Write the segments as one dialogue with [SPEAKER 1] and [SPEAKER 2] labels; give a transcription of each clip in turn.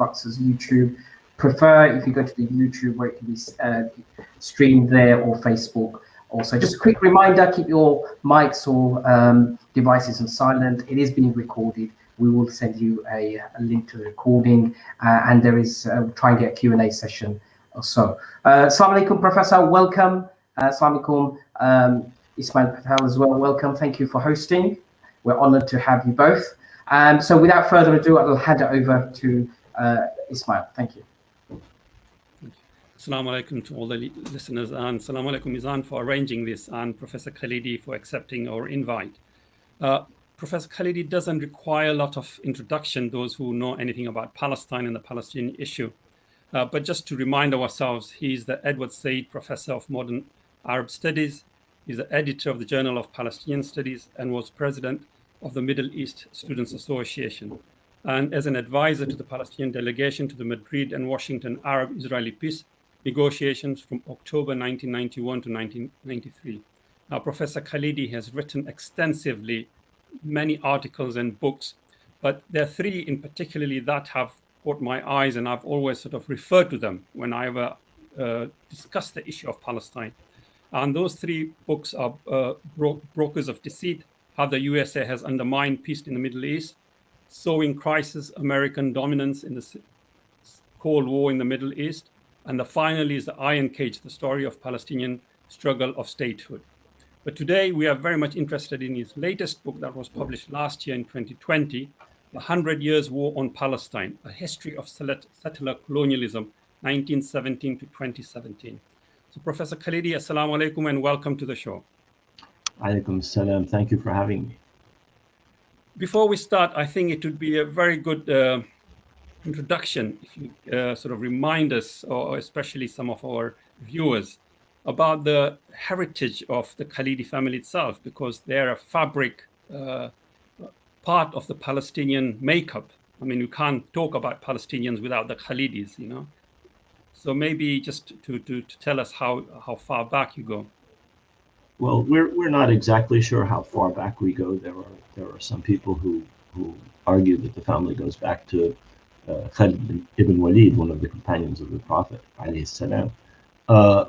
[SPEAKER 1] Al-Aqsa's YouTube. Prefer if you go to the YouTube where it can be streamed there, or Facebook. Also, just a quick reminder, keep your mics or devices on silent. It is being recorded. We will send you a link to the recording, and there is, try and get a Q&A session or so. Assalamu alaikum, Professor, welcome. Assalamu alaikum, Ismail Patel as well, welcome. Thank you for hosting. We're honored to have you both. So without further ado, I'll hand it over to Ismail. Thank you.
[SPEAKER 2] Assalamu alaikum to all the listeners, and assalamu alaikum Izan for arranging this, and Professor Khalidi for accepting our invite. Professor Khalidi doesn't require a lot of introduction, those who know anything about Palestine and the Palestinian issue. But just to remind ourselves, he's the Edward Said Professor of Modern Arab Studies. He's the editor of the Journal of Palestinian Studies and was president of the Middle East Students Association. And as an advisor to the Palestinian delegation to the Madrid and Washington Arab-Israeli peace negotiations from October 1991 to 1993. Now, Professor Khalidi has written extensively many articles and books, but there are three in particularly that have caught my eyes, and I've always sort of referred to them when I ever discuss the issue of Palestine. And those three books are Brokers of Deceit, How the USA Has Undermined Peace in the Middle East, Sowing Crisis, American Dominance in the Cold War in the Middle East, and finally is The Iron Cage, the story of Palestinian struggle of statehood. But today we are very much interested in his latest book that was published last year in 2020, The 100 Years War on Palestine, A History of Settler Colonialism, 1917 to 2017. So Professor Khalidi, assalamu alaikum and welcome to the show.
[SPEAKER 3] Alaikum salam. Thank you for having me.
[SPEAKER 2] Before we start, I think it would be a very good introduction if you sort of remind us, or especially some of our viewers, about the heritage of the Khalidi family itself, because they're a fabric part of the Palestinian makeup. I mean, you can't talk about Palestinians without the Khalidis, you know. So maybe just to tell us how far back you go.
[SPEAKER 3] Well, we're not exactly sure how far back we go. There are some people who argue that the family goes back to Khalid ibn Walid, one of the companions of the Prophet, alayhi salam,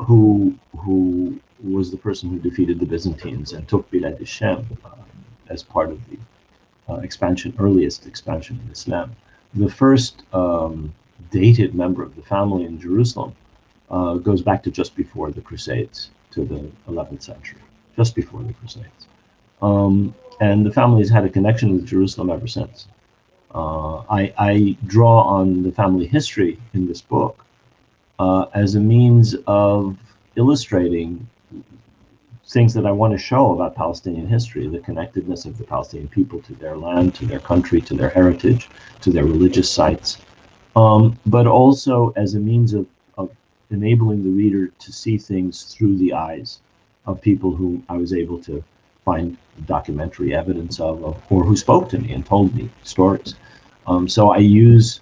[SPEAKER 3] who was the person who defeated the Byzantines and took Bilad al-Sham as part of the earliest expansion of Islam. The first dated member of the family in Jerusalem goes back to just before the Crusades, to the 11th century, just before the Crusades. And the family has had a connection with Jerusalem ever since. I draw on the family history in this book as a means of illustrating things that I want to show about Palestinian history, the connectedness of the Palestinian people to their land, to their country, to their heritage, to their religious sites, but also as a means of enabling the reader to see things through the eyes of people who I was able to find documentary evidence of, or who spoke to me and told me stories. So I use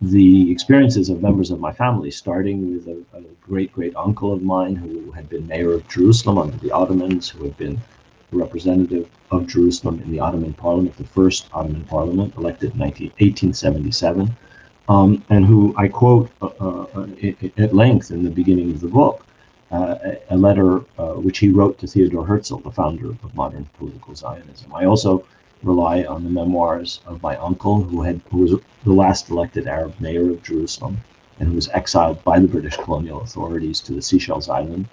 [SPEAKER 3] the experiences of members of my family, starting with a great uncle of mine who had been mayor of Jerusalem under the Ottomans, who had been representative of Jerusalem in the Ottoman Parliament, the first Ottoman Parliament, elected in 1877, and who I quote at length in the beginning of the book, a letter which he wrote to Theodor Herzl, the founder of modern political Zionism. I also rely on the memoirs of my uncle, who was the last elected Arab mayor of Jerusalem, and who was exiled by the British colonial authorities to the Seychelles Islands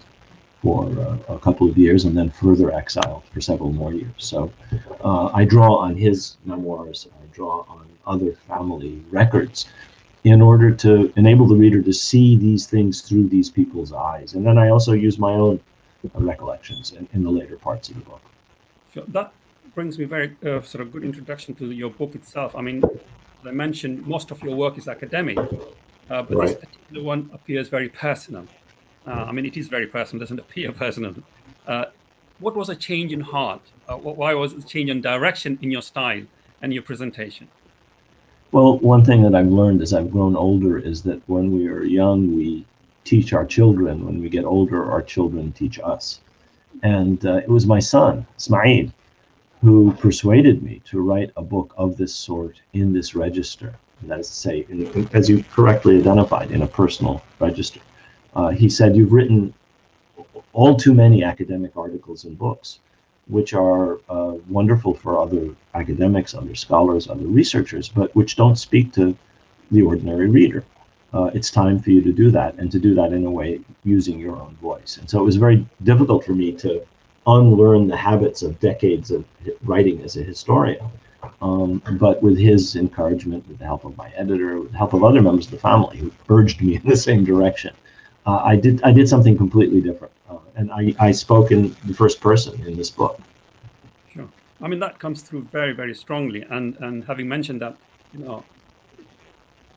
[SPEAKER 3] for a couple of years, and then further exiled for several more years. So I draw on his memoirs, I draw on other family records in order to enable the reader to see these things through these people's eyes. And then I also use my own recollections in the later parts of the book.
[SPEAKER 2] Sure. That brings me very sort of good introduction to your book itself. I mean, as I mentioned, most of your work is academic, but
[SPEAKER 3] Right.
[SPEAKER 2] This particular one appears very personal. I mean, it is very personal, doesn't appear personal. What was a change in heart? Why was a change in direction in your style and your presentation?
[SPEAKER 3] Well, one thing that I've learned as I've grown older is that when we are young, we teach our children. When we get older, our children teach us. And it was my son, Ismail, who persuaded me to write a book of this sort in this register. That is to say, as you correctly identified, in a personal register. He said, you've written all too many academic articles and books, which are wonderful for other academics, other scholars, other researchers, but which don't speak to the ordinary reader. It's time for you to do that, and to do that in a way using your own voice. And so it was very difficult for me to unlearn the habits of decades of writing as a historian. But with his encouragement, with the help of my editor, with the help of other members of the family who urged me in the same direction, I did something completely different. And I spoke in the first person in this book.
[SPEAKER 2] Sure. I mean, that comes through very, very strongly. And having mentioned that,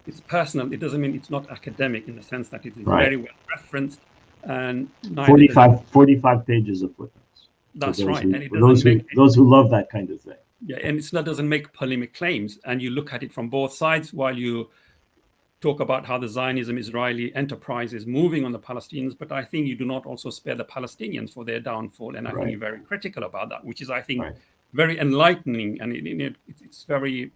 [SPEAKER 2] it's personal, it doesn't mean it's not academic in the sense that it is very well referenced. And
[SPEAKER 3] 45 pages of footnotes.
[SPEAKER 2] That's right.
[SPEAKER 3] And
[SPEAKER 2] it doesn't
[SPEAKER 3] those who love that kind of thing.
[SPEAKER 2] Yeah, and it doesn't make polemic claims. And you look at it from both sides while you talk about how the Zionism Israeli enterprise is moving on the Palestinians, but I think you do not also spare the Palestinians for their downfall. And I think you're very critical about that, which is, I think, very enlightening, and it's very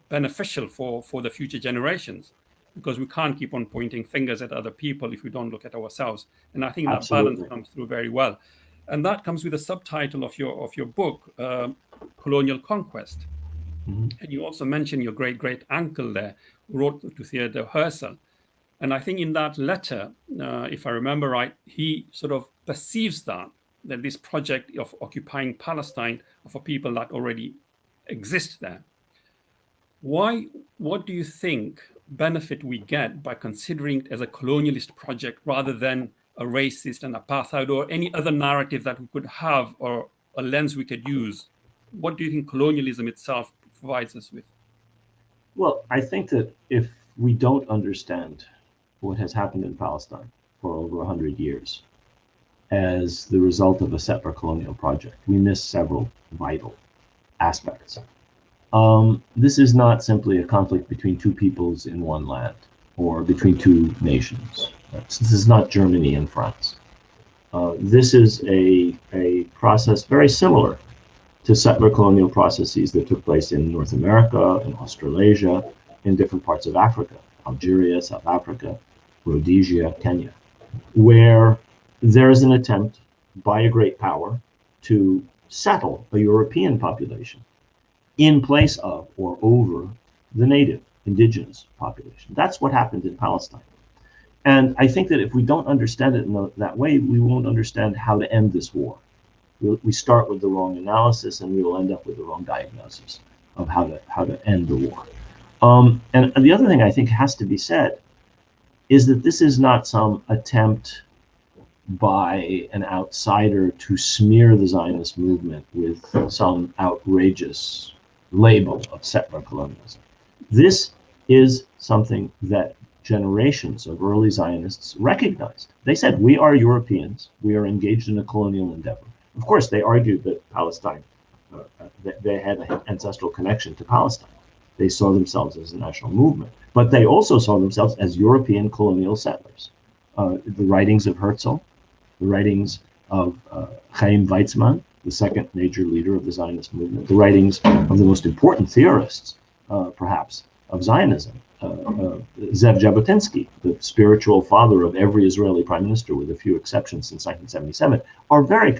[SPEAKER 2] beneficial for the future generations, because we can't keep on pointing fingers at other people if we don't look at ourselves. And I think that balance comes through very well. And that comes with the subtitle of your book, Colonial Conquest. And you also mentioned your great uncle there, who wrote to Theodore Herzl. And I think in that letter, if I remember right, he sort of perceives that this project of occupying Palestine are for people that already exist there. What do you think benefit we get by considering it as a colonialist project rather than a racist and apartheid or any other narrative that we could have, or a lens we could use? What do you think colonialism itself provides us with?
[SPEAKER 3] Well, I think that if we don't understand what has happened in Palestine for over 100 years as the result of a settler colonial project, we miss several vital aspects. This is not simply a conflict between two peoples in one land or between two nations. This is not Germany and France. This is a process very similar to settler colonial processes that took place in North America, in Australasia, in different parts of Africa, Algeria, South Africa, Rhodesia, Kenya, where there is an attempt by a great power to settle a European population in place of or over the native indigenous population. That's what happened in Palestine. And I think that if we don't understand it in that way, we won't understand how to end this war. We start with the wrong analysis, and we will end up with the wrong diagnosis of how to end the war. And the other thing I think has to be said is that this is not some attempt by an outsider to smear the Zionist movement with some outrageous label of settler colonialism. This is something that generations of early Zionists recognized. They said, we are Europeans, we are engaged in a colonial endeavor. Of course, they argued that Palestine, they had an ancestral connection to Palestine. They saw themselves as a national movement, but they also saw themselves as European colonial settlers. The writings of Herzl, the writings of Chaim Weizmann, the second major leader of the Zionist movement, the writings of the most important theorists, perhaps, of Zionism, Zev Jabotinsky, the spiritual father of every Israeli prime minister, with a few exceptions since 1977,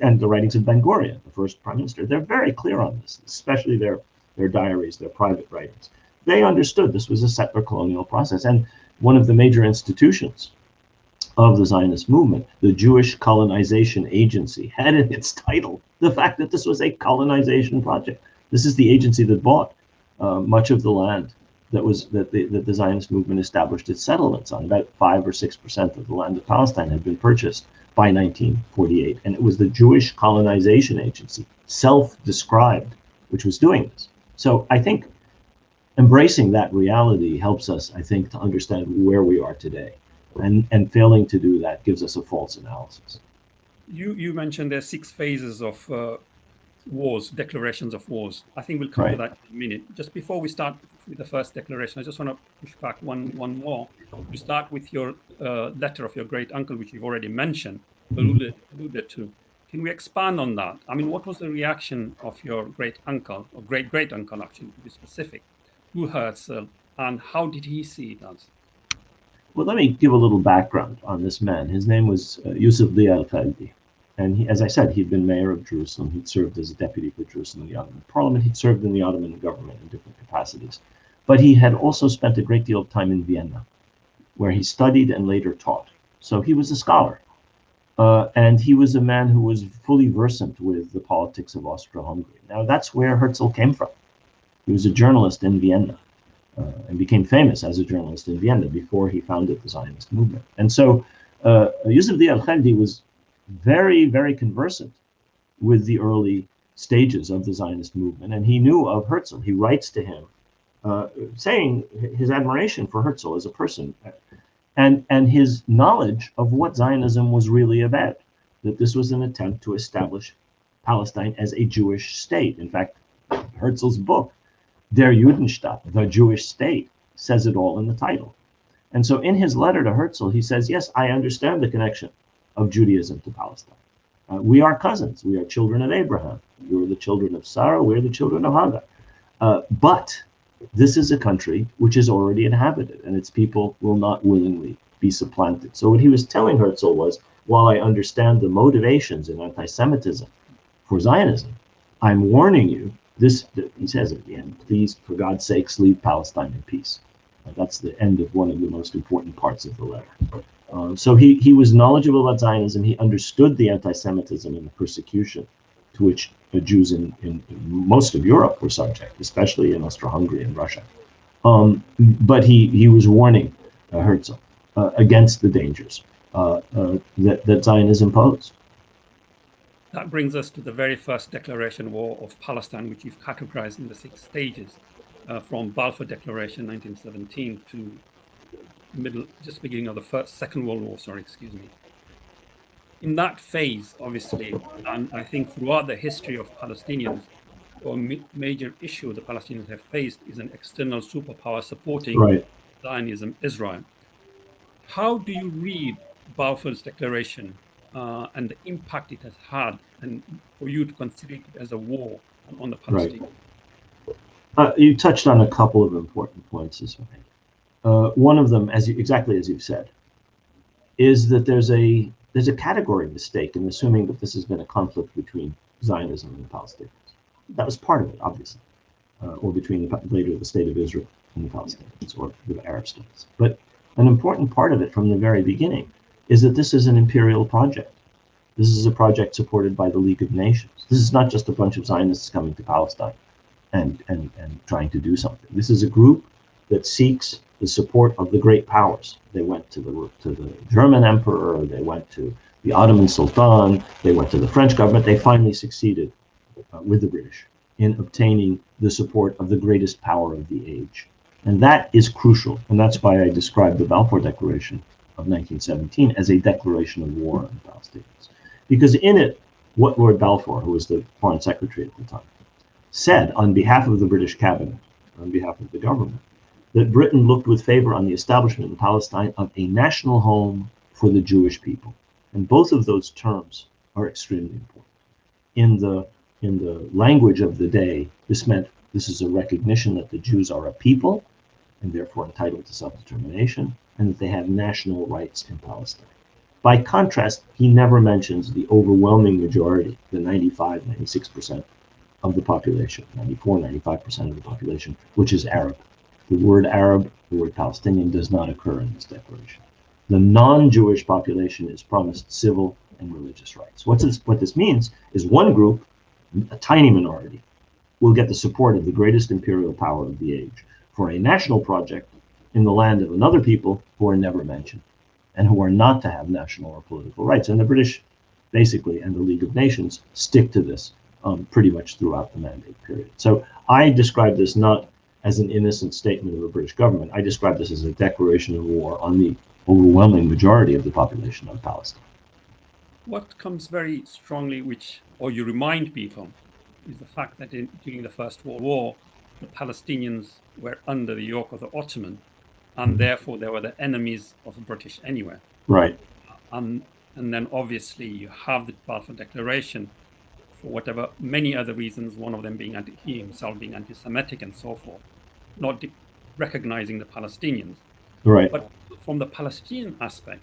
[SPEAKER 3] and the writings of Ben Gurion, the first prime minister, they're very clear on this, especially their diaries, their private writings. They understood this was a settler colonial process, and one of the major institutions of the Zionist movement, the Jewish Colonization Agency, had in its title the fact that this was a colonization project. This is the agency that bought much of the land that the Zionist movement established its settlements on. About 5 or 6% of the land of Palestine had been purchased by 1948, and it was the Jewish Colonization Agency, self-described, which was doing this. So I think embracing that reality helps us, I think, to understand where we are today. And failing to do that gives us a false analysis.
[SPEAKER 2] You mentioned there are 6 phases of wars, declarations of wars. I think we'll come to that in a minute. Just before we start with the first declaration, I just want to push back one more. You start with your letter of your great uncle, which you've already mentioned, alluded to. Can we expand on that? I mean, what was the reaction of your great uncle, or great uncle actually, to be specific, to Herzl, and how did he see it as?
[SPEAKER 3] Well, let me give a little background on this man. His name was Yusuf Al-Khalidi. And he, as I said, he'd been mayor of Jerusalem. He'd served as a deputy for Jerusalem in the Ottoman Parliament. He'd served in the Ottoman government in different capacities. But he had also spent a great deal of time in Vienna, where he studied and later taught. So he was a scholar. And he was a man who was fully versant with the politics of Austro-Hungary. Now, that's where Herzl came from. He was a journalist in Vienna. And became famous as a journalist in Vienna before he founded the Zionist movement. And so Yusuf Al-Khalidi was very, very conversant with the early stages of the Zionist movement. And he knew of Herzl. He writes to him saying his admiration for Herzl as a person and his knowledge of what Zionism was really about, that this was an attempt to establish Palestine as a Jewish state. In fact, Herzl's book, Der Judenstaat, the Jewish state, says it all in the title. And so in his letter to Herzl, he says, yes, I understand the connection of Judaism to Palestine. We are cousins. We are children of Abraham. You are the children of Sarah. We're the children of Hagar. But this is a country which is already inhabited, and its people will not willingly be supplanted. So what he was telling Herzl was, while I understand the motivations in anti-Semitism for Zionism, I'm warning you, this, he says at the end, please, for God's sakes, leave Palestine in peace. That's the end of one of the most important parts of the letter. So he was knowledgeable about Zionism. He understood the anti-Semitism and the persecution to which the Jews in most of Europe were subject, especially in Austro-Hungary and Russia. But he was warning Herzl against the dangers that Zionism posed.
[SPEAKER 2] That brings us to the very first declaration of war of Palestine, which you've categorized in the 6 stages, from Balfour Declaration 1917 to beginning of the Second World War, In that phase, obviously, and I think throughout the history of Palestinians, a major issue the Palestinians have faced is an external superpower supporting Zionism, Israel. How do you read Balfour's declaration and the impact it has had, and for you to consider it as a war on the Palestinians?
[SPEAKER 3] You touched on a couple of important points, Ismail. One of them, exactly as you've said, is that there's a category mistake in assuming that this has been a conflict between Zionism and the Palestinians. That was part of it, obviously, or between later the state of Israel and the Palestinians, or the Arab states. But an important part of it from the very beginning is that this is an imperial project. This is a project supported by the League of Nations. This is not just a bunch of Zionists coming to Palestine and trying to do something. This is a group that seeks the support of the great powers. They went to the German emperor, they went to the Ottoman Sultan, they went to the French government. They finally succeeded with the British in obtaining the support of the greatest power of the age. And that is crucial. And that's why I described the Balfour Declaration of 1917 as a declaration of war on the Palestinians. Because in it, what Lord Balfour, who was the foreign secretary at the time, said on behalf of the British cabinet, on behalf of the government, that Britain looked with favor on the establishment in Palestine of a national home for the Jewish people. And both of those terms are extremely important. In the language of the day, this meant this is a recognition that the Jews are a people and therefore entitled to self-determination, and that they have national rights in Palestine. By contrast, he never mentions the overwhelming majority, the 95, 96% of the population, 94, 95% of the population, which is Arab. The word Arab, the word Palestinian does not occur in this declaration. The non-Jewish population is promised civil and religious rights. What this means is one group, a tiny minority, will get the support of the greatest imperial power of the age for a national project in the land of another people who are never mentioned and who are not to have national or political rights. And the British, basically, and the League of Nations stick to this pretty much throughout the mandate period. So I describe this not as an innocent statement of the British government. I describe this as a declaration of war on the overwhelming majority of the population of Palestine.
[SPEAKER 2] What comes very strongly, or you remind people, is the fact that during the First World War, the Palestinians were under the yoke of the Ottoman, and therefore they were the enemies of the British anyway.
[SPEAKER 3] Right.
[SPEAKER 2] And then obviously you have the Balfour Declaration for whatever, many other reasons, one of them being he himself being anti-Semitic and so forth, not recognizing the Palestinians.
[SPEAKER 3] Right.
[SPEAKER 2] But from the Palestinian aspect,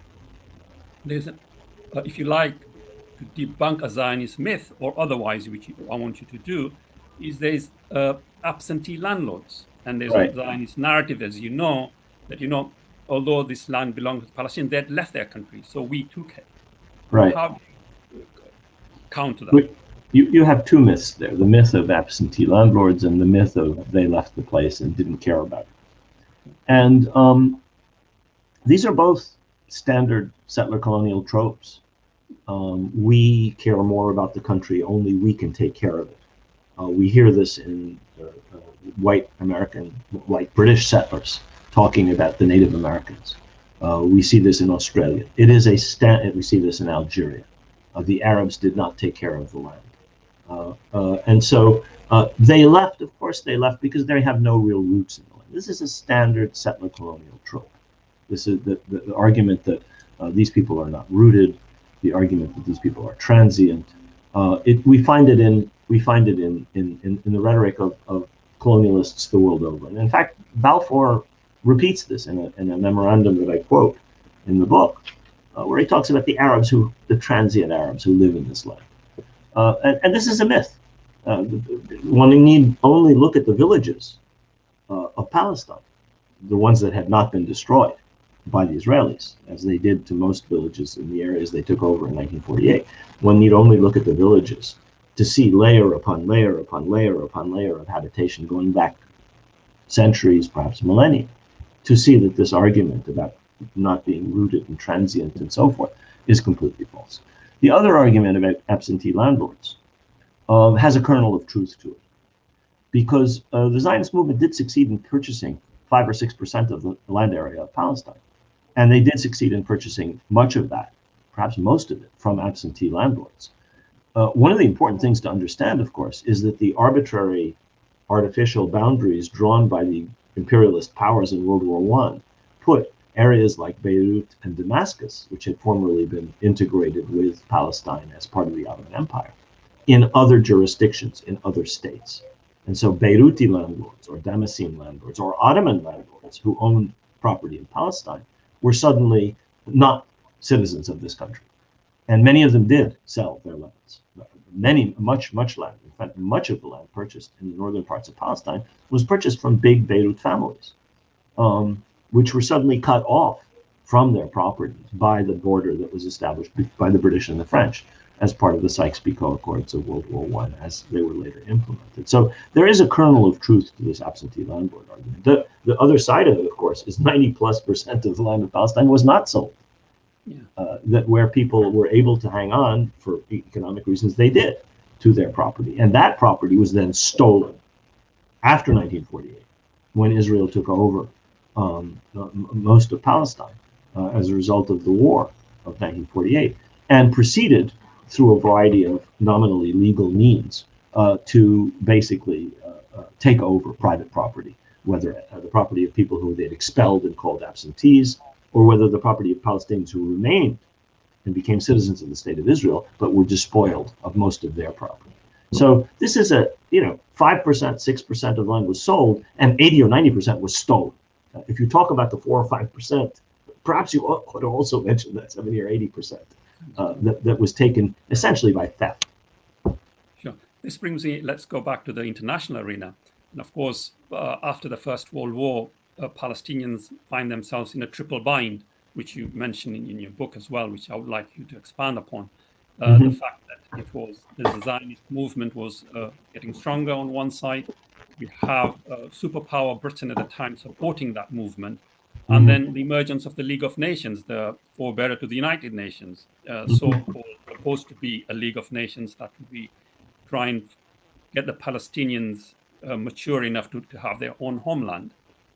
[SPEAKER 2] there's, if you like, to debunk a Zionist myth or otherwise, which I want you to do, is there's absentee landlords. And there's
[SPEAKER 3] Right.
[SPEAKER 2] a Zionist narrative, as you know, that, although this land belongs to the Palestinians, they had left their country, so we took it.
[SPEAKER 3] Right.
[SPEAKER 2] How do you counter that?
[SPEAKER 3] You have two myths there, the myth of absentee landlords and the myth of they left the place and didn't care about it. And these are both standard settler colonial tropes. We care more about the country, only we can take care of it. We hear this in white British settlers talking about the Native Americans. We see this in Australia. It is we see this in Algeria. The Arabs did not take care of the land. And so they left, of course they left because they have no real roots in the land. This is a standard settler colonial trope. This is the argument that these people are not rooted, the argument that these people are transient. We find it in the rhetoric of colonialists the world over. And in fact, Balfour repeats this in a memorandum that I quote in the book, where he talks about the transient Arabs who live in this land. And this is a myth. One need only look at the villages of Palestine, the ones that had not been destroyed by the Israelis, as they did to most villages in the areas they took over in 1948. One need only look at the villages to see layer upon layer upon layer upon layer of habitation going back centuries, perhaps millennia, to see that this argument about not being rooted and transient and so forth is completely false. The other argument about absentee landlords has a kernel of truth to it, because the Zionist movement did succeed in purchasing 5 or 6% of the land area of Palestine, and they did succeed in purchasing much of that, perhaps most of it, from absentee landlords. One of the important things to understand, of course, is that the arbitrary, artificial boundaries drawn by the imperialist powers in World War I put areas like Beirut and Damascus, which had formerly been integrated with Palestine as part of the Ottoman Empire, in other jurisdictions, in other states. And so Beiruti landlords or Damascene landlords or Ottoman landlords who owned property in Palestine were suddenly not citizens of this country. And many of them did sell their lands. Much land. In fact, much of the land purchased in the northern parts of Palestine was purchased from big Beirut families, which were suddenly cut off from their properties by the border that was established by the British and the French as part of the Sykes-Picot Accords of World War I, as they were later implemented. So there is a kernel of truth to this absentee landlord argument. The other side of it, of course, is 90+% of the land of Palestine was not sold. Yeah. That where people were able to hang on for economic reasons, they did, to their property. And that property was then stolen after 1948, when Israel took over most of Palestine as a result of the war of 1948, and proceeded through a variety of nominally legal means to basically take over private property, whether the property of people who they'd expelled and called absentees, or whether the property of Palestinians who remained and became citizens of the state of Israel, but were despoiled of most of their property. So this is 5%, 6% of the land was sold, and 80 or 90% was stolen. If you talk about the 4 or 5%, perhaps you could also mention that 70 or 80% that was taken essentially by theft.
[SPEAKER 2] Sure. This brings me, let's go back to the international arena. And of course, after the First World War, Palestinians find themselves in a triple bind, which you mentioned in your book as well, which I would like you to expand upon. The fact that the Zionist movement was getting stronger on one side. We have superpower Britain at the time supporting that movement. And then the emergence of the League of Nations, the forebearer to the United Nations, so-called supposed to be a League of Nations that would be trying to get the Palestinians mature enough to have their own homeland.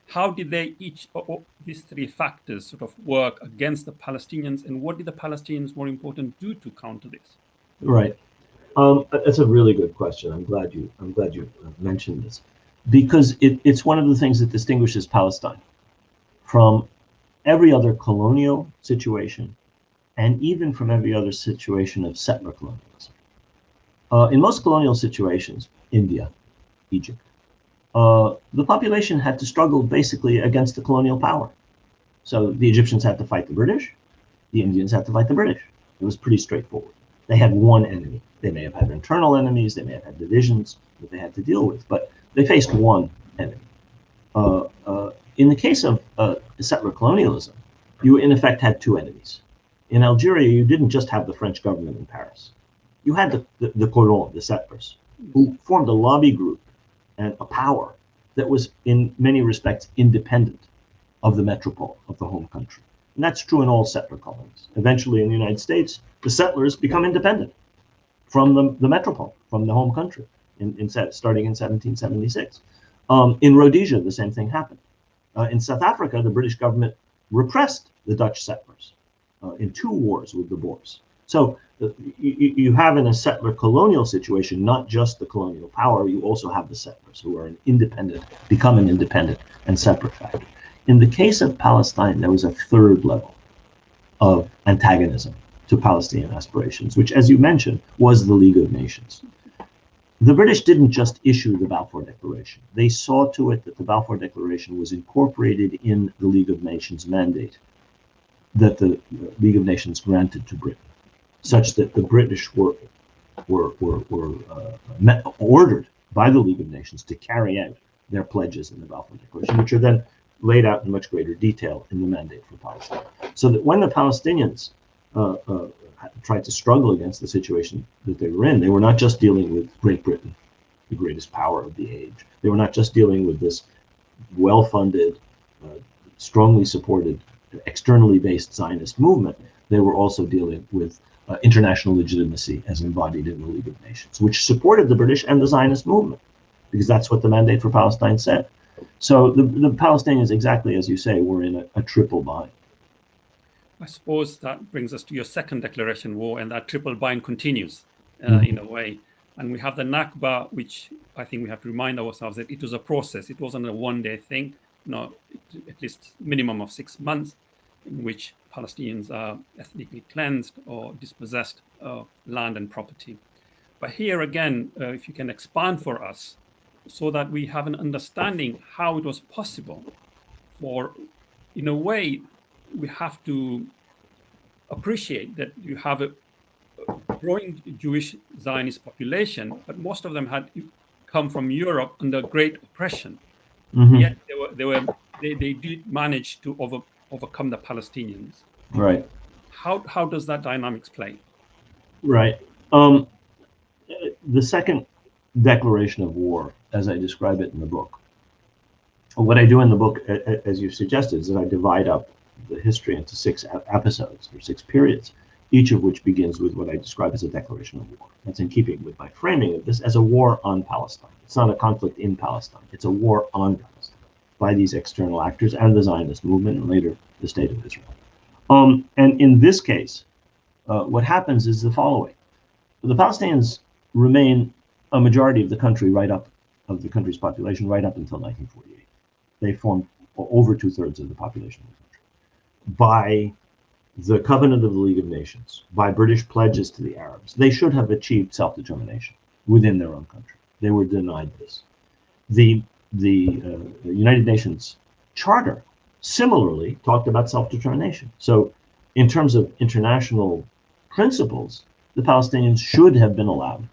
[SPEAKER 2] How did they these three factors sort of work against the Palestinians, and what did the Palestinians, more important, do to counter this?
[SPEAKER 3] Right. That's a really good question. I'm glad you mentioned this, because it's one of the things that distinguishes Palestine from every other colonial situation, and even from every other situation of settler colonialism. In most colonial situations, India, Egypt, the population had to struggle basically against the colonial power. So the Egyptians had to fight the British, the Indians had to fight the British. It was pretty straightforward. They had one enemy. They may have had internal enemies, they may have had divisions that they had to deal with, but they faced one enemy. In the case of settler colonialism, you in effect had two enemies. In Algeria, you didn't just have the French government in Paris. You had the colons, the settlers, who formed a lobby group and a power that was in many respects independent of the metropole, of the home country. And that's true in all settler colonies. Eventually in the United States, the settlers become independent from the metropole, from the home country, starting in 1776. In Rhodesia, the same thing happened. In South Africa, the British government repressed the Dutch settlers in two wars with the Boers. So you have in a settler colonial situation, not just the colonial power, you also have the settlers who are become an independent and separate factor. In the case of Palestine, there was a third level of antagonism to Palestinian aspirations, which, as you mentioned, was the League of Nations. The British didn't just issue the Balfour Declaration. They saw to it that the Balfour Declaration was incorporated in the League of Nations mandate that the League of Nations granted to Britain, such that the British were ordered by the League of Nations to carry out their pledges in the Balfour Declaration, which are then laid out in much greater detail in the mandate for Palestine. So that when the Palestinians tried to struggle against the situation that they were in, they were not just dealing with Great Britain, the greatest power of the age. They were not just dealing with this well-funded, strongly supported, externally based Zionist movement. They were also dealing with international legitimacy as embodied in the League of Nations, which supported the British and the Zionist movement, because that's what the mandate for Palestine said. So the Palestinians, exactly as you say, were in a triple bind.
[SPEAKER 2] I suppose that brings us to your second declaration war, and that triple bind continues in a way. And we have the Nakba, which I think we have to remind ourselves that it was a process. It wasn't a one-day thing, at least minimum of 6 months, in which Palestinians are ethnically cleansed or dispossessed of land and property. But here again, if you can expand for us, so that we have an understanding how it was possible for, in a way, we have to appreciate that you have a growing Jewish Zionist population, but most of them had come from Europe under great oppression. Yet they did manage to overcome the Palestinians.
[SPEAKER 3] Right.
[SPEAKER 2] How does that dynamics play?
[SPEAKER 3] Right. The second declaration of war, as I describe it in the book, what I do in the book, as you suggested, is that I divide up the history into 6 episodes or 6 periods, each of which begins with what I describe as a declaration of war. That's in keeping with my framing of this as a war on Palestine. It's not a conflict in Palestine. It's a war on Palestine by these external actors and the Zionist movement and later the State of Israel. And in this case, what happens is the following. The Palestinians remain a majority of the country of the country's population right up until 1948. They formed over 2/3 of the population of the country. By the Covenant of the League of Nations, by British pledges to the Arabs, they should have achieved self-determination within their own country. They were denied this. The United Nations Charter similarly talked about self-determination. So in terms of international principles, the Palestinians should have been allowed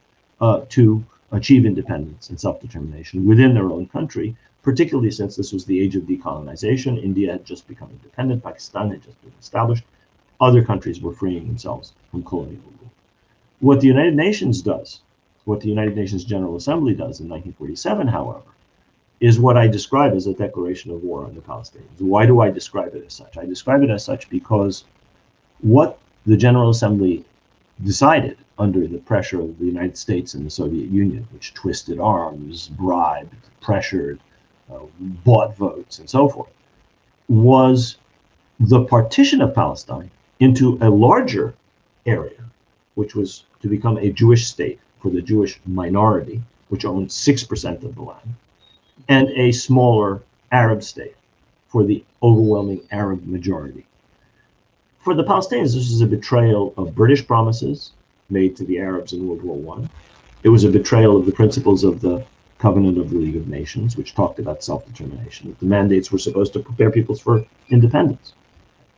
[SPEAKER 3] to achieve independence and self-determination within their own country, particularly since this was the age of decolonization. India had just become independent, Pakistan had just been established, other countries were freeing themselves from colonial rule. What the United Nations does, what the United Nations General Assembly does in 1947, however, is what I describe as a declaration of war on the Palestinians. Why do I describe it as such? I describe it as such because what the General Assembly decided under the pressure of the United States and the Soviet Union, which twisted arms, bribed, pressured, bought votes, and so forth, was the partition of Palestine into a larger area, which was to become a Jewish state for the Jewish minority, which owned 6% of the land, and a smaller Arab state for the overwhelming Arab majority. For the Palestinians, this was a betrayal of British promises made to the Arabs in World War I. It was a betrayal of the principles of the Covenant of the League of Nations, which talked about self-determination, that the mandates were supposed to prepare peoples for independence.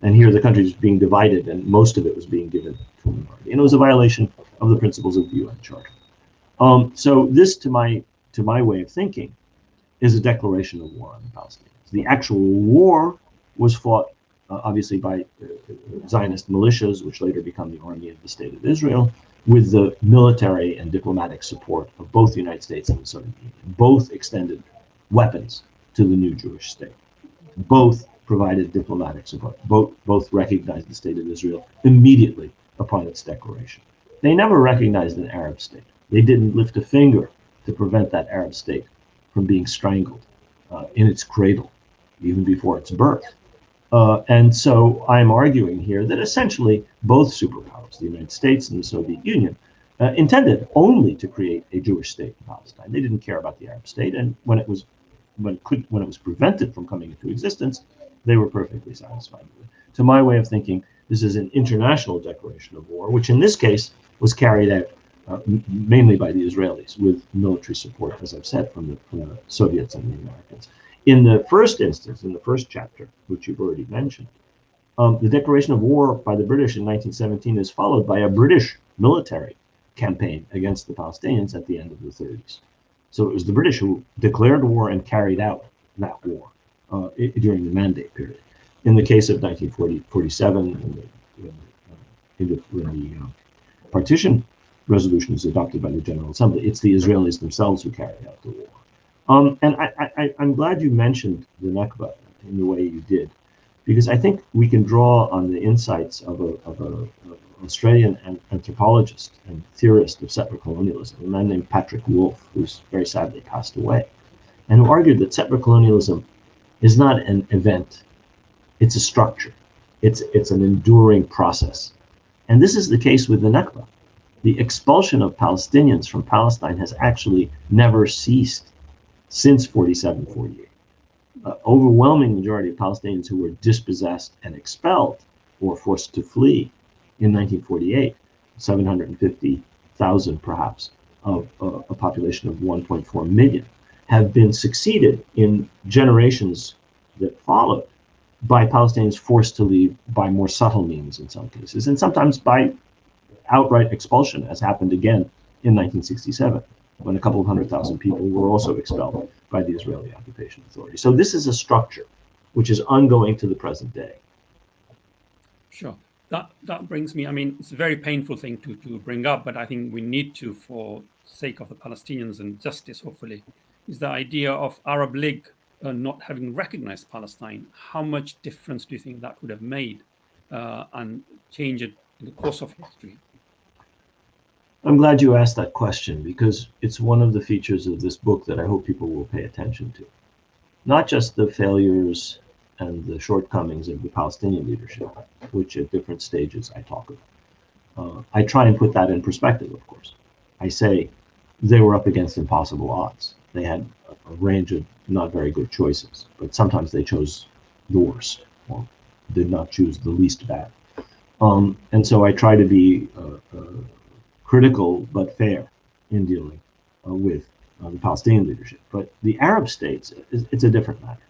[SPEAKER 3] And here the country is being divided, and most of it was being given to a minority. And it was a violation of the principles of the UN Charter. So this, to my way of thinking, is a declaration of war on the Palestinians. The actual war was fought, obviously, by Zionist militias, which later become the army of the State of Israel, with the military and diplomatic support of both the United States and the Soviet Union. Both extended weapons to the new Jewish state. Both provided diplomatic support. Both recognized the State of Israel immediately upon its declaration. They never recognized an Arab state. They didn't lift a finger to prevent that Arab state from being strangled in its cradle, even before its birth. And so I'm arguing here that essentially both superpowers, the United States and the Soviet Union, intended only to create a Jewish state in Palestine. They didn't care about the Arab state, and when it was prevented from coming into existence, they were perfectly satisfied with it. To my way of thinking, this is an international declaration of war, which in this case was carried out mainly by the Israelis, with military support, as I've said, from the Soviets and the Americans. In the first instance, in the first chapter, which you've already mentioned, the declaration of war by the British in 1917 is followed by a British military campaign against the Palestinians at the end of the 30s. So it was the British who declared war and carried out that war during the Mandate period. In the case of 1947, when the partition resolution is adopted by the General Assembly, it's the Israelis themselves who carried out the war. And I'm glad you mentioned the Nakba in the way you did, because I think we can draw on the insights of an Australian anthropologist and theorist of settler colonialism, a man named Patrick Wolfe, who's very sadly passed away, and who argued that settler colonialism is not an event, it's a structure. It's an enduring process. And this is the case with the Nakba. The expulsion of Palestinians from Palestine has actually never ceased since 47-48. Overwhelming majority of Palestinians who were dispossessed and expelled or forced to flee in 1948, 750,000 perhaps, of a population of 1.4 million, have been succeeded in generations that followed by Palestinians forced to leave by more subtle means in some cases, and sometimes by outright expulsion, as happened again in 1967, when a couple of 100,000 people were also expelled by the Israeli occupation authority. So this is a structure which is ongoing to the present day.
[SPEAKER 2] Sure. That brings me, I mean, it's a very painful thing to bring up, but I think we need to, for sake of the Palestinians and justice, hopefully, is the idea of Arab League not having recognized Palestine. How much difference do you think that would have made and change it in the course of history?
[SPEAKER 3] I'm glad you asked that question, because it's one of the features of this book that I hope people will pay attention to. Not just the failures and the shortcomings of the Palestinian leadership, which at different stages I talk about. I try and put that in perspective, of course. I say they were up against impossible odds. They had a range of not very good choices, but sometimes they chose the worst, or did not choose the least bad. And so I try to be critical but fair in dealing with the Palestinian leadership. But the Arab states, it's a different matter.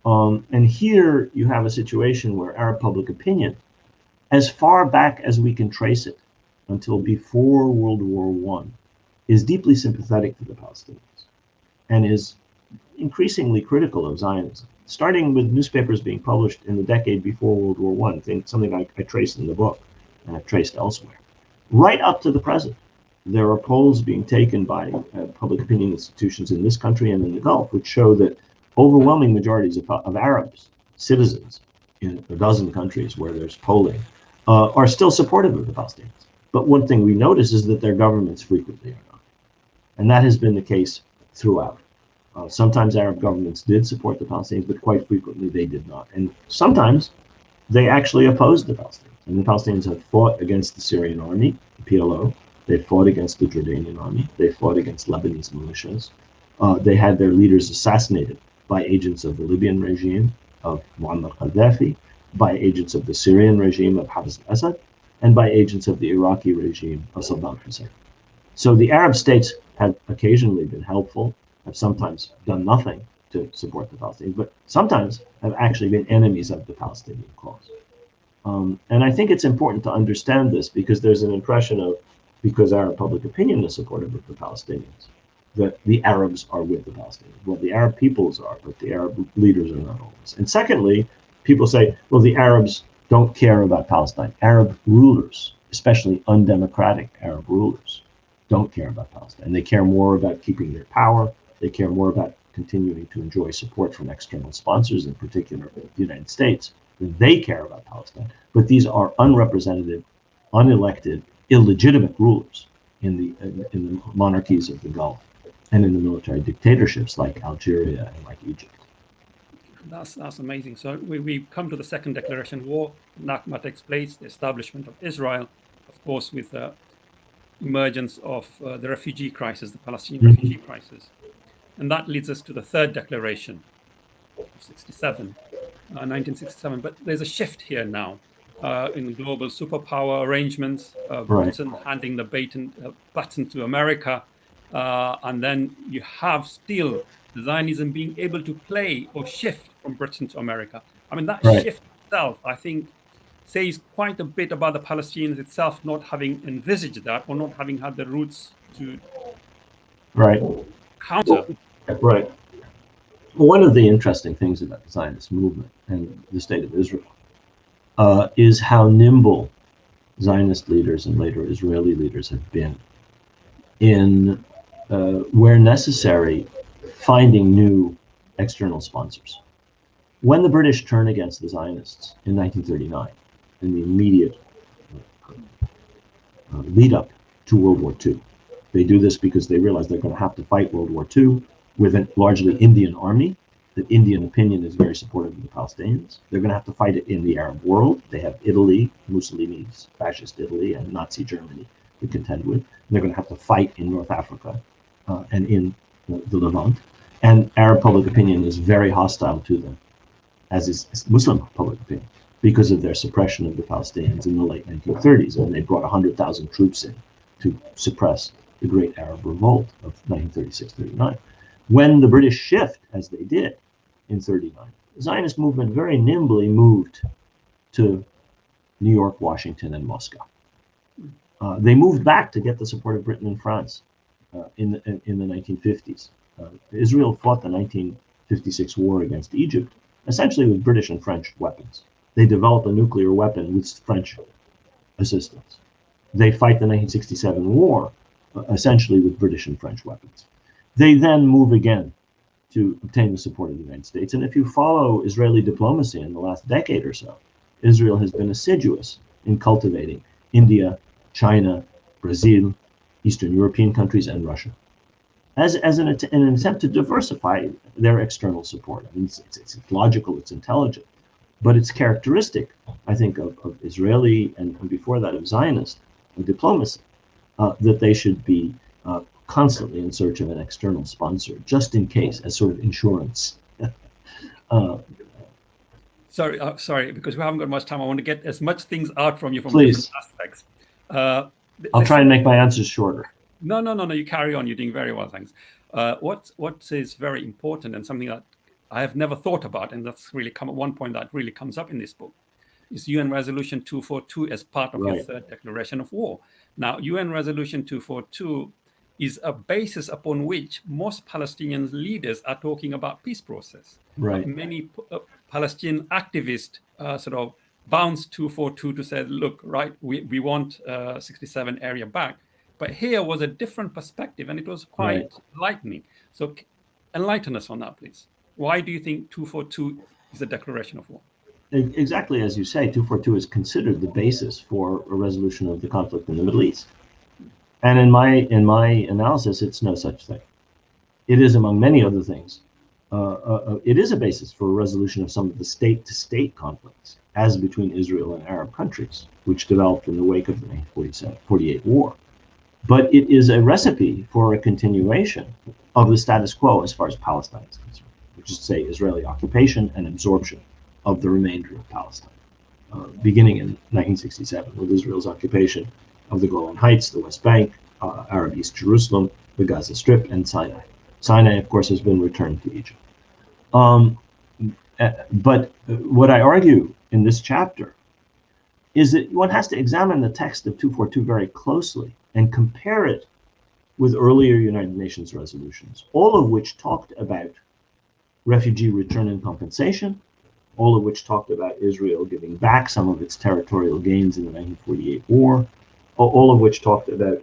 [SPEAKER 3] And here you have a situation where Arab public opinion, as far back as we can trace it, until before World War I, is deeply sympathetic to the Palestinians and is increasingly critical of Zionism, starting with newspapers being published in the decade before World War I, something I traced in the book and I've traced elsewhere. Right up to the present, there are polls being taken by public opinion institutions in this country and in the Gulf, which show that overwhelming majorities of Arabs, citizens in a dozen countries where there's polling, are still supportive of the Palestinians. But one thing we notice is that their governments frequently are not. And that has been the case throughout. Sometimes Arab governments did support the Palestinians, but quite frequently they did not. And sometimes they actually opposed the Palestinians. And the Palestinians have fought against the Syrian army, the PLO. They fought against the Jordanian army. They fought against Lebanese militias. They had their leaders assassinated by agents of the Libyan regime of Muammar Gaddafi, by agents of the Syrian regime of Hafez al-Assad, and by agents of the Iraqi regime of Saddam Hussein. So the Arab states have occasionally been helpful have sometimes done nothing to support the Palestinians, but sometimes have actually been enemies of the Palestinian cause. And I think it's important to understand this because there's an impression of, because Arab public opinion is supportive of the Palestinians, that the Arabs are with the Palestinians. Well, the Arab peoples are, but the Arab leaders are not always. And secondly, people say, well, the Arabs don't care about Palestine. Arab rulers, especially undemocratic Arab rulers, don't care about Palestine. They care more about keeping their power. They care more about continuing to enjoy support from external sponsors, in particular the United States. They care about Palestine. But these are unrepresentative, unelected, illegitimate rulers in the monarchies of the Gulf and in the military dictatorships like Algeria and like Egypt.
[SPEAKER 2] That's amazing. So we come to the second declaration of war. Nakba takes place, the establishment of Israel, of course, with the emergence of the refugee crisis, the Palestinian refugee crisis. And that leads us to the third declaration of 1967. But there's a shift here now in global superpower arrangements, Britain handing the baton to America. And then you have still Zionism being able to play or shift from Britain to America. I mean, that shift itself, I think, says quite a bit about the Palestinians itself not having envisaged that or not having had the roots to counter.
[SPEAKER 3] Right. One of the interesting things about the Zionist movement and the State of Israel is how nimble Zionist leaders and later Israeli leaders have been in, where necessary, finding new external sponsors. When the British turned against the Zionists in 1939, in the immediate lead up to World War II, they do this because they realize they're going to have to fight World War II with a largely Indian army. The Indian opinion is very supportive of the Palestinians. They're going to have to fight it in the Arab world. They have Italy, Mussolini's fascist Italy, and Nazi Germany to contend with. And they're going to have to fight in North Africa and in the Levant. And Arab public opinion is very hostile to them, as is Muslim public opinion, because of their suppression of the Palestinians in the late 1930s. And they brought 100,000 troops in to suppress the Great Arab Revolt of 1936-39. When the British shift, as they did in 39, the Zionist movement very nimbly moved to New York, Washington, and Moscow. They moved back to get the support of Britain and France in the 1950s. Israel fought the 1956 war against Egypt, essentially with British and French weapons. They developed a nuclear weapon with French assistance. They fight the 1967 war, essentially with British and French weapons. They then move again to obtain the support of the United States. And if you follow Israeli diplomacy in the last decade or so, Israel has been assiduous in cultivating India, China, Brazil, Eastern European countries, and Russia, as an attempt to diversify their external support. I mean, it's logical, it's intelligent, but it's characteristic, I think, of Israeli and before that of Zionist diplomacy, that they should be constantly in search of an external sponsor, just in case, as sort of insurance.
[SPEAKER 2] Sorry, because we haven't got much time. I want to get as much things out from you from
[SPEAKER 3] different
[SPEAKER 2] aspects.
[SPEAKER 3] I'll try and make my answers shorter.
[SPEAKER 2] No, you carry on. You're doing very well, thanks. What is very important and something that I have never thought about, and that's really one point that really comes up in this book, is UN Resolution 242 as part of your third declaration of war. Now, UN Resolution 242 is a basis upon which most Palestinian leaders are talking about peace process.
[SPEAKER 3] Right.
[SPEAKER 2] Many Palestinian activists sort of bounced 242 to say, look, we want 67 area back. But here was a different perspective, and it was quite enlightening. So enlighten us on that, please. Why do you think 242 is a declaration of war?
[SPEAKER 3] Exactly as you say, 242 is considered the basis for a resolution of the conflict in the Middle East. And in my analysis, it's no such thing. It is, among many other things, it is a basis for a resolution of some of the state-to-state conflicts, as between Israel and Arab countries, which developed in the wake of the 1948 war. But it is a recipe for a continuation of the status quo as far as Palestine is concerned, which is to say Israeli occupation and absorption of the remainder of Palestine, beginning in 1967 with Israel's occupation of the Golan Heights, the West Bank, Arab East Jerusalem, the Gaza Strip, and Sinai. Sinai, of course, has been returned to Egypt. But what I argue in this chapter is that one has to examine the text of 242 very closely and compare it with earlier United Nations resolutions, all of which talked about refugee return and compensation, all of which talked about Israel giving back some of its territorial gains in the 1948 war, all of which talked about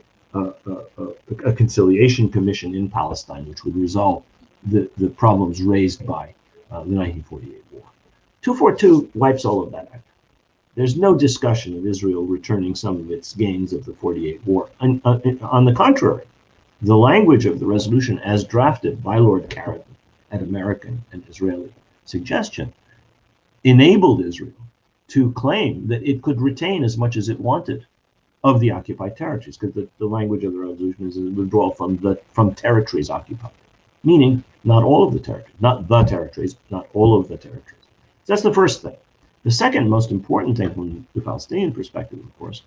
[SPEAKER 3] a conciliation commission in Palestine, which would resolve the problems raised by the 1948 war. 242 wipes all of that out. There's no discussion of Israel returning some of its gains of the 48 war. And, on the contrary, the language of the resolution as drafted by Lord Carrington at American and Israeli suggestion enabled Israel to claim that it could retain as much as it wanted of the occupied territories, because the language of the resolution is a withdrawal from territories occupied, meaning not all of the territories, not the territories, not all of the territories. So that's the first thing. The second most important thing from the Palestinian perspective, of course,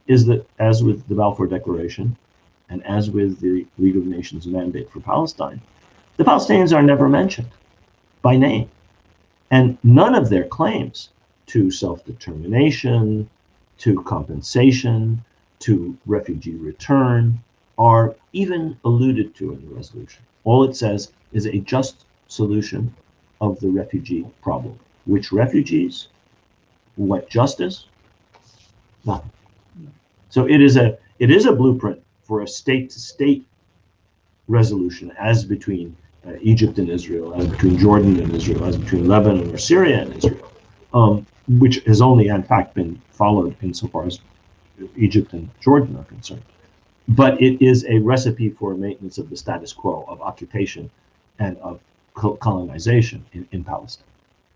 [SPEAKER 3] is that as with the Balfour Declaration and as with the League of Nations mandate for Palestine, the Palestinians are never mentioned by name. And none of their claims to self-determination, to compensation, to refugee return are even alluded to in the resolution. All it says is a just solution of the refugee problem. Which refugees? What justice? Nothing. So it is a blueprint for a state-to-state resolution, as between Egypt and Israel, as between Jordan and Israel, as between Lebanon or Syria and Israel, which has only in fact been followed insofar as Egypt and Jordan are concerned. But it is a recipe for maintenance of the status quo of occupation and of colonization in Palestine.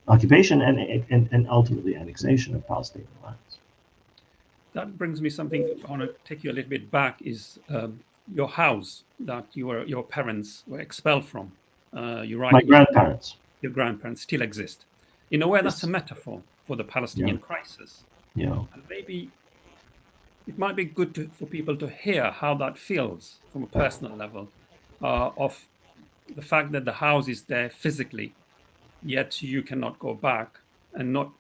[SPEAKER 3] Occupation and ultimately annexation of Palestinian lands.
[SPEAKER 2] That brings me something I want to take you a little bit back, is your house that your parents were expelled from. You write,
[SPEAKER 3] my grandparents.
[SPEAKER 2] Your grandparents still exist. In a way, that's a metaphor for the Palestinian crisis.
[SPEAKER 3] Yeah.
[SPEAKER 2] And maybe it might be good for people to hear how that feels from a personal level, of the fact that the house is there physically, yet you cannot go back and not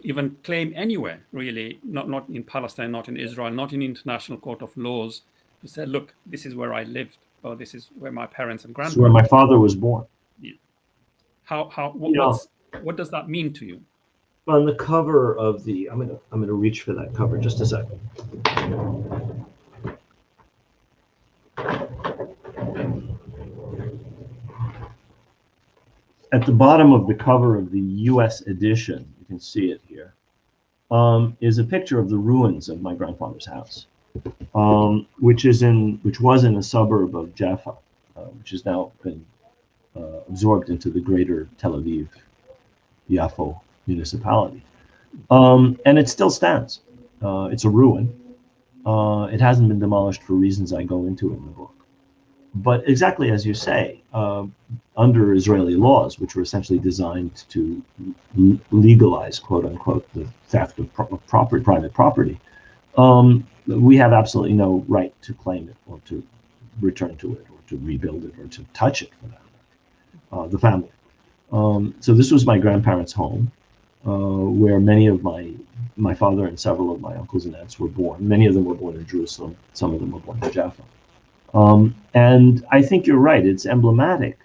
[SPEAKER 2] even claim anywhere, really, not in Palestine, not in Israel, not in International Court of Laws, to say, look, this is where I lived, or this is where my parents and grandparents.
[SPEAKER 3] This is where my father was born.
[SPEAKER 2] Yeah. What does that mean to you?
[SPEAKER 3] On the cover of the, I'm gonna reach for that cover just a second. At the bottom of the cover of the U.S. edition, you can see it here, is a picture of the ruins of my grandfather's house, which was in a suburb of Jaffa, which has now been absorbed into the greater Tel Aviv, Yafo municipality. And it still stands. It's a ruin. It hasn't been demolished for reasons I go into in the book. But exactly as you say, under Israeli laws, which were essentially designed to legalize, quote unquote, the theft of private property, we have absolutely no right to claim it or to return to it or to rebuild it or to touch it for that matter, the family. So this was my grandparents' home, where many of my father and several of my uncles and aunts were born. Many of them were born in Jerusalem. Some of them were born in Jaffa. And I think you're right. It's emblematic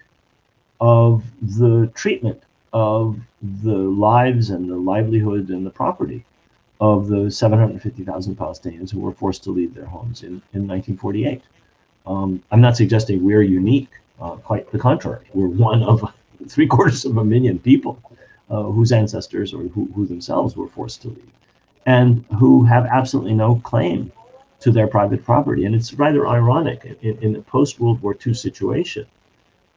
[SPEAKER 3] of the treatment of the lives and the livelihood and the property of the 750,000 Palestinians who were forced to leave their homes in 1948. I'm not suggesting we're unique. Quite the contrary. We're one of 750,000 people whose ancestors or who themselves were forced to leave, and who have absolutely no claim to their private property. And it's rather ironic in a post-World War II situation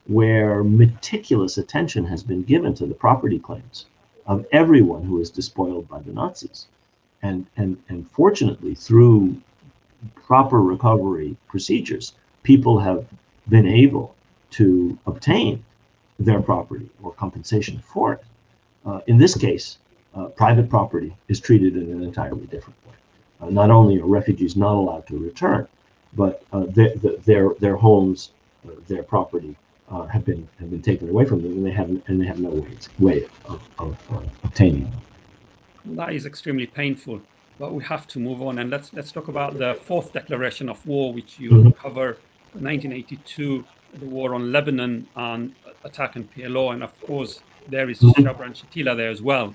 [SPEAKER 3] where meticulous attention has been given to the property claims of everyone who was despoiled by the Nazis. And fortunately, through proper recovery procedures, people have been able to obtain their property or compensation for it. In this case, private property is treated in an entirely different way. Not only are refugees not allowed to return, but their homes, their property have been taken away from them, and they have no way of obtaining them.
[SPEAKER 2] That is extremely painful, but we have to move on, and let's talk about the fourth declaration of war, which you cover, 1982, the war on Lebanon and attack on PLO, and of course there is Sabra and Shatila there as well.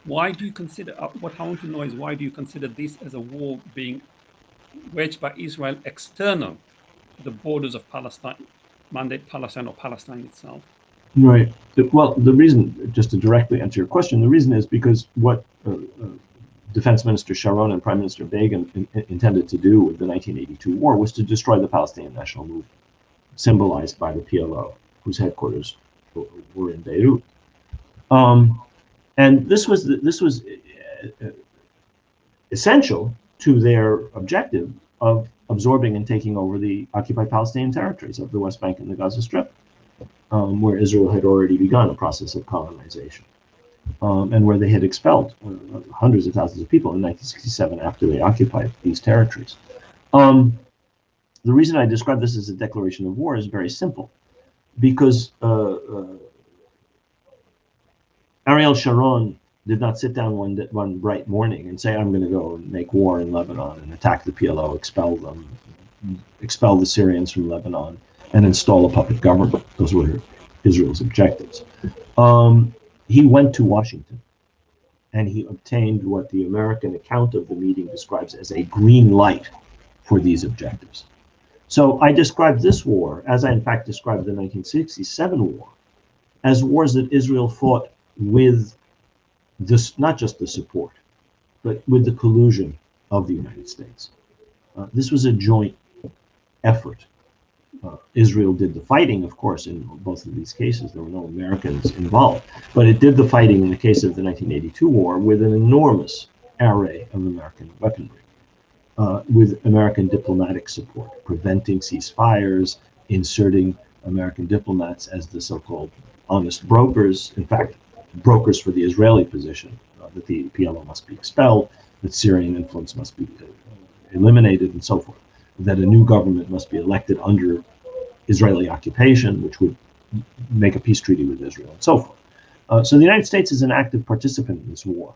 [SPEAKER 2] Why do you consider, what I want to know is, why do you consider this as a war being waged by Israel external to the borders of Palestine, mandate Palestine or Palestine itself?
[SPEAKER 3] Right. Well, the reason, just to directly answer your question, the reason is because what Defense Minister Sharon and Prime Minister Begin intended to do with the 1982 war was to destroy the Palestinian National Movement, symbolized by the PLO, whose headquarters were in Beirut. And this was essential to their objective of absorbing and taking over the occupied Palestinian territories of the West Bank and the Gaza Strip, where Israel had already begun a process of colonization, and where they had expelled hundreds of thousands of people in 1967 after they occupied these territories. The reason I describe this as a declaration of war is very simple, because Ariel Sharon did not sit down one bright morning and say, I'm going to go and make war in Lebanon and attack the PLO, expel them, expel the Syrians from Lebanon, and install a puppet government. Those were Israel's objectives. He went to Washington, and he obtained what the American account of the meeting describes as a green light for these objectives. So I described this war, as I in fact described the 1967 war, as wars that Israel fought with this, not just the support, but with the collusion of the United States. This was a joint effort. Israel did the fighting, of course, in both of these cases. There were no Americans involved, but it did the fighting in the case of the 1982 war with an enormous array of American weaponry, with American diplomatic support, preventing ceasefires, inserting American diplomats as the so-called honest brokers, in fact, brokers for the Israeli position, that the PLO must be expelled, that Syrian influence must be eliminated, and so forth, that a new government must be elected under Israeli occupation, which would make a peace treaty with Israel, and so forth. So the United States is an active participant in this war.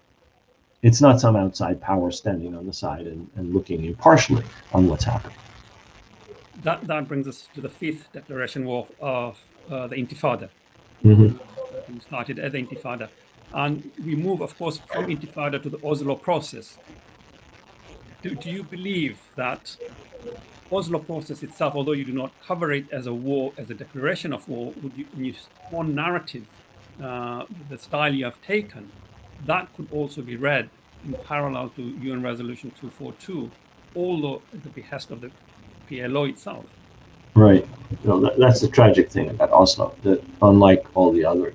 [SPEAKER 3] It's not some outside power standing on the side and looking impartially on what's happening.
[SPEAKER 2] That brings us to the fifth declaration war of the Intifada. We started as the Intifada. And we move, of course, from Intifada to the Oslo process. Do you believe that Oslo process itself, although you do not cover it as a war, as a declaration of war, in your own narrative, the style you have taken, that could also be read in parallel to UN Resolution 242, although at the behest of the PLO itself?
[SPEAKER 3] Right. No, that's the tragic thing about Oslo, that unlike all the other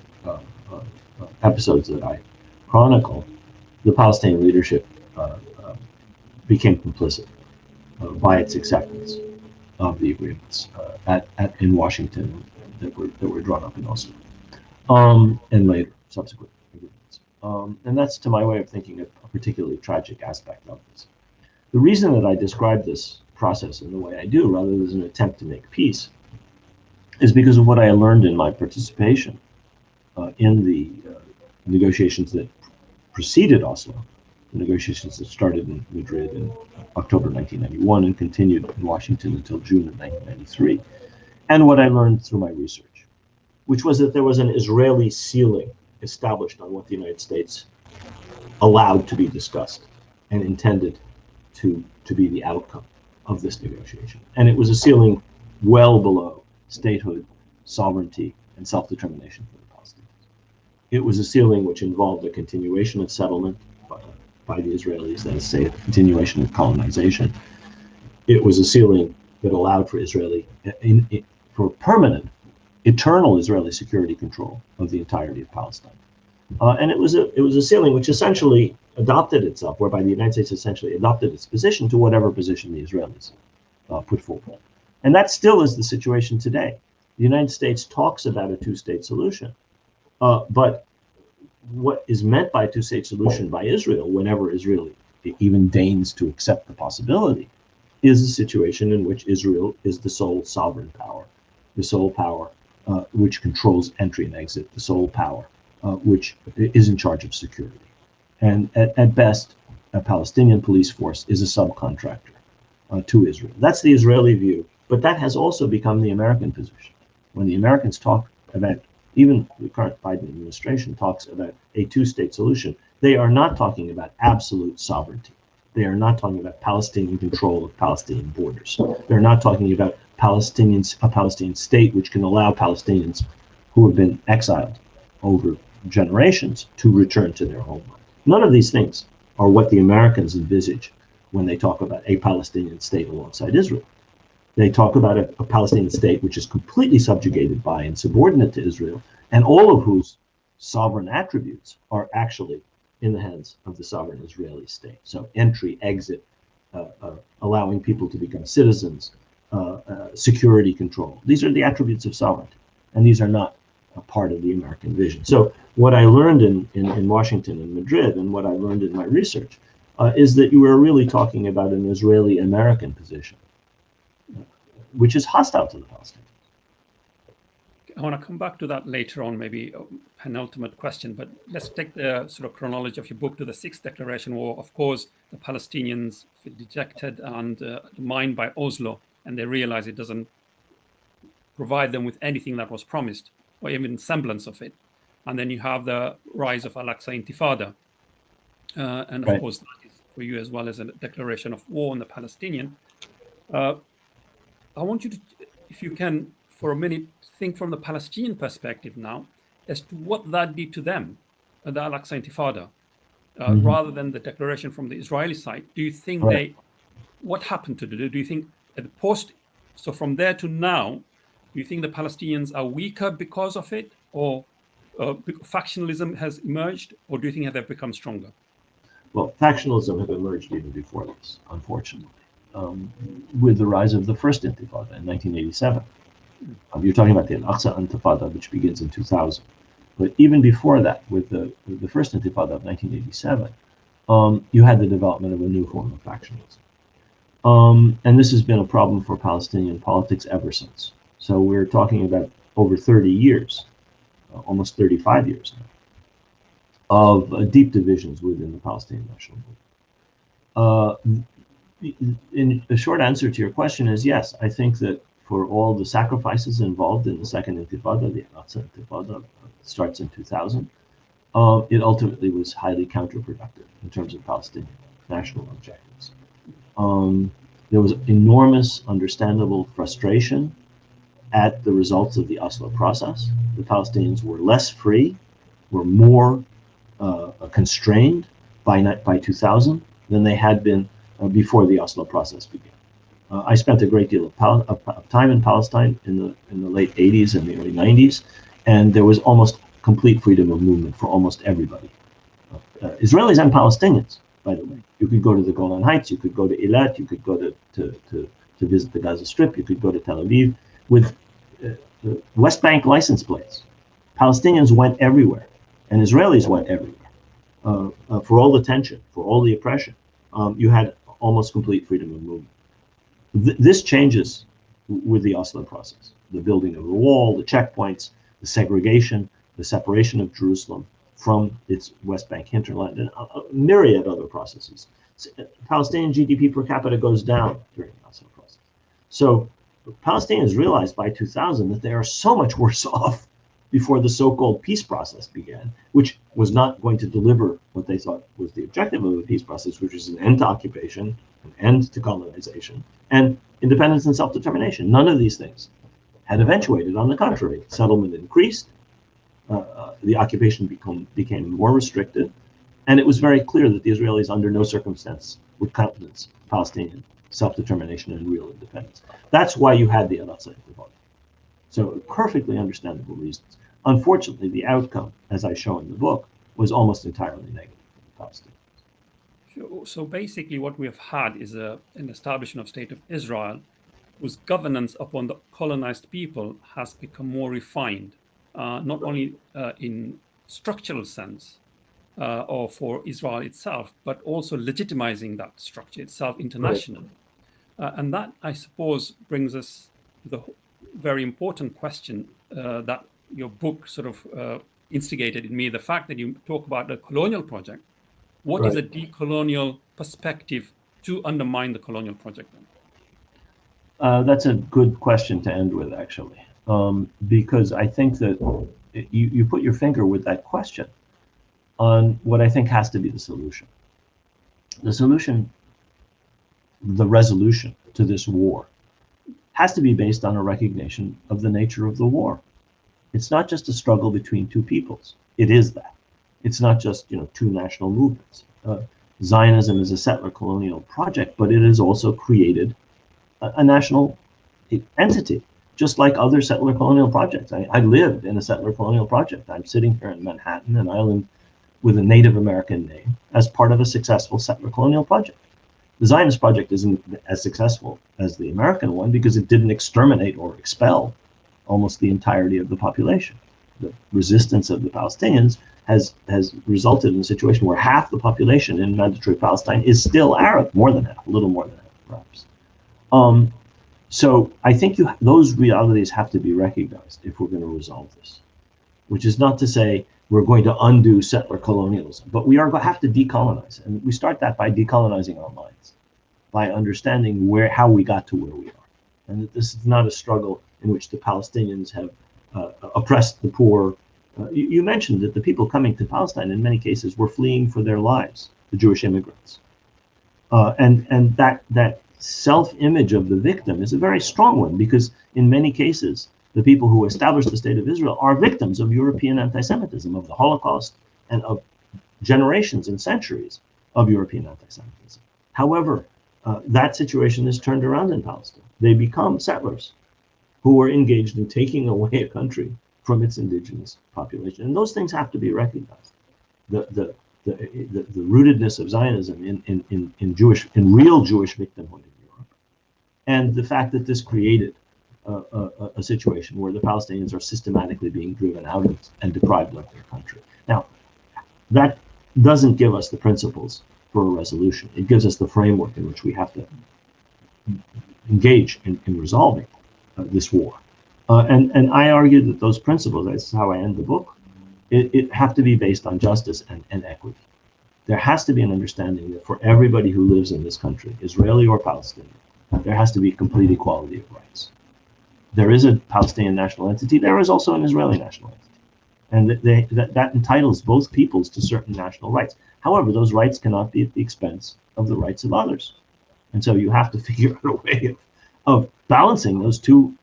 [SPEAKER 3] episodes that I chronicle, the Palestinian leadership became complicit by its acceptance of the agreements in Washington that were drawn up in Oslo, and later subsequent agreements. And that's, to my way of thinking, a particularly tragic aspect of this. The reason that I describe this process in the way I do, rather than an attempt to make peace, is because of what I learned in my participation in the negotiations that preceded Oslo, the negotiations that started in Madrid in October 1991 and continued in Washington until June of 1993, and what I learned through my research, which was that there was an Israeli ceiling established on what the United States allowed to be discussed and intended to be the outcome of this negotiation. And it was a ceiling well below statehood, sovereignty, and self-determination for the Palestinians. It was a ceiling which involved a continuation of settlement by the Israelis, that is, say, a continuation of colonization. It was a ceiling that allowed for for permanent, eternal Israeli security control of the entirety of Palestine. And it was a ceiling which essentially adopted itself, whereby the United States essentially adopted its position to whatever position the Israelis put forward. And that still is the situation today. The United States talks about a two-state solution, but what is meant by a two-state solution by Israel, whenever Israel even deigns to accept the possibility, is a situation in which Israel is the sole sovereign power the sole power which controls entry and exit, the sole power which is in charge of security. And at best, a Palestinian police force is a subcontractor to Israel. That's the Israeli view, but that has also become the American position. When the Americans talk about, even the current Biden administration talks about a two-state solution, they are not talking about absolute sovereignty. They are not talking about Palestinian control of Palestinian borders. They're not talking about a Palestinian state which can allow Palestinians who have been exiled over generations to return to their homeland. None of these things are what the Americans envisage when they talk about a Palestinian state alongside Israel. They talk about a Palestinian state which is completely subjugated by and subordinate to Israel, and all of whose sovereign attributes are actually in the hands of the sovereign Israeli state. So entry, exit, allowing people to become citizens, security control. These are the attributes of sovereignty, and these are not a part of the American vision. So what I learned in Washington and Madrid, and what I learned in my research, is that you were really talking about an Israeli-American position, which is hostile to the Palestinians.
[SPEAKER 2] I want to come back to that later on, maybe a penultimate question, but let's take the sort of chronology of your book to the Sixth Declaration War. Of course, the Palestinians feel dejected and mined by Oslo, and they realize it doesn't provide them with anything that was promised, or even semblance of it. And then you have the rise of Al-Aqsa Intifada. And of course, that is for you as well as a declaration of war on the Palestinian. I want you to, if you can, for a minute, think from the Palestinian perspective now as to what that did to them, the Al-Aqsa Intifada, rather than the declaration from the Israeli side. Do you think what happened to them? Do you think at the post, so from there to now, do you think the Palestinians are weaker because of it, or factionalism has emerged, or do you think they've become stronger?
[SPEAKER 3] Well, factionalism have emerged even before this, unfortunately, with the rise of the first Intifada in 1987. You're talking about the Al-Aqsa Intifada, which begins in 2000. But even before that, with the first Intifada of 1987, you had the development of a new form of factionalism. And this has been a problem for Palestinian politics ever since. So we're talking about over 30 years, almost 35 years now, of deep divisions within the Palestinian national movement. In a short answer to your question is yes, I think that for all the sacrifices involved in the second Intifada, the Al-Aqsa Intifada starts in 2000, it ultimately was highly counterproductive in terms of Palestinian national objectives. There was enormous, understandable frustration at the results of the Oslo process. The Palestinians were less free, were more constrained by 2000 than they had been before the Oslo process began. I spent a great deal of time in Palestine in the late 80s and the early 90s, and there was almost complete freedom of movement for almost everybody. Israelis and Palestinians, by the way. You could go to the Golan Heights, you could go to Eilat, you could go to visit the Gaza Strip, you could go to Tel Aviv with West Bank license plates. Palestinians went everywhere, and Israelis went everywhere. For all the tension, for all the oppression, you had almost complete freedom of movement. This changes with the Oslo process. The building of the wall, the checkpoints, the segregation, the separation of Jerusalem from its West Bank hinterland, and a myriad other processes. Palestinian GDP per capita goes down during the Oslo process. So Palestinians realized by 2000 that they are so much worse off before the so-called peace process began, which was not going to deliver what they thought was the objective of the peace process, which is an end to occupation, an end to colonization, and independence and self-determination. None of these things had eventuated. On the contrary, settlement increased, the occupation became more restricted, and it was very clear that the Israelis under no circumstance would countenance Palestinian self-determination and real independence. That's why you had the Al-Aqsa Intifada. So perfectly understandable reasons. Unfortunately, the outcome, as I show in the book, was almost entirely negative for Palestine.
[SPEAKER 2] So basically what we have had is an establishment of State of Israel whose governance upon the colonized people has become more refined, not only in structural sense or for Israel itself, but also legitimizing that structure itself internationally. And that, I suppose, brings us to very important question that your book sort of instigated in me, the fact that you talk about the colonial project. What is a decolonial perspective to undermine the colonial project then?
[SPEAKER 3] That's a good question to end with, actually, because I think that you put your finger with that question on what I think has to be the solution. The solution, the resolution to this war, has to be based on a recognition of the nature of the war. It's not just a struggle between two peoples. It is that. It's not just, two national movements. Zionism is a settler colonial project, but it has also created a national entity, just like other settler colonial projects. I lived in a settler colonial project. I'm sitting here in Manhattan, an island with a Native American name, as part of a successful settler colonial project. The Zionist project isn't as successful as the American one because it didn't exterminate or expel almost the entirety of the population. The resistance of the Palestinians has resulted in a situation where half the population in mandatory Palestine is still Arab, more than half, a little more than half, perhaps. So I think those realities have to be recognized if we're going to resolve this, which is not to say we're going to undo settler colonialism, but we are going to have to decolonize. And we start that by decolonizing our minds, by understanding how we got to where we are. And that this is not a struggle in which the Palestinians have oppressed the poor. You mentioned that the people coming to Palestine in many cases were fleeing for their lives, the Jewish immigrants. And that self-image of the victim is a very strong one, because in many cases, the people who established the state of Israel are victims of European anti-Semitism, of the Holocaust, and of generations and centuries of European anti-Semitism. However, that situation is turned around in Palestine. They become settlers who are engaged in taking away a country from its indigenous population. And those things have to be recognized. The rootedness of Zionism in real Jewish victimhood in Europe, and the fact that this created a situation where the Palestinians are systematically being driven out of and deprived of their country. Now, that doesn't give us the principles for a resolution. It gives us the framework in which we have to engage in resolving this war. And I argue that those principles, that's how I end the book, it have to be based on justice and equity. There has to be an understanding that for everybody who lives in this country, Israeli or Palestinian, there has to be complete equality of rights. There is a Palestinian national entity. There is also an Israeli national entity. And that entitles both peoples to certain national rights. However, those rights cannot be at the expense of the rights of others. And so you have to figure out a way of balancing those two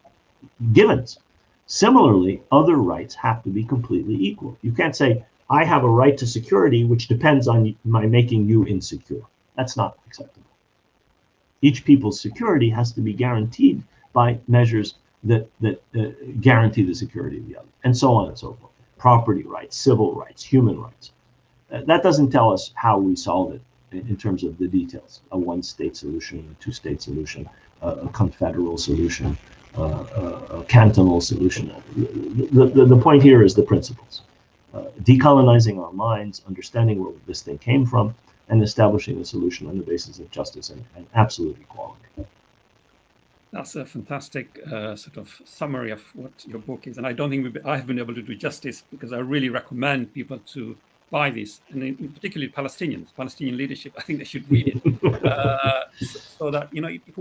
[SPEAKER 3] givens. Similarly, other rights have to be completely equal. You can't say, I have a right to security which depends on my making you insecure. That's not acceptable. Each people's security has to be guaranteed by measures that guarantee the security of the other, and so on and so forth. Property rights, civil rights, human rights. That doesn't tell us how we solve it in terms of the details. A one-state solution, a two-state solution, a confederal solution, a cantonal solution. The point here is the principles. Decolonizing our minds, understanding where this thing came from, and establishing a solution on the basis of justice and absolute equality.
[SPEAKER 2] That's a fantastic sort of summary of what your book is. And I don't think I have been able to do justice, because I really recommend people to buy this, and in particularly Palestinian leadership. I think they should read it so that, it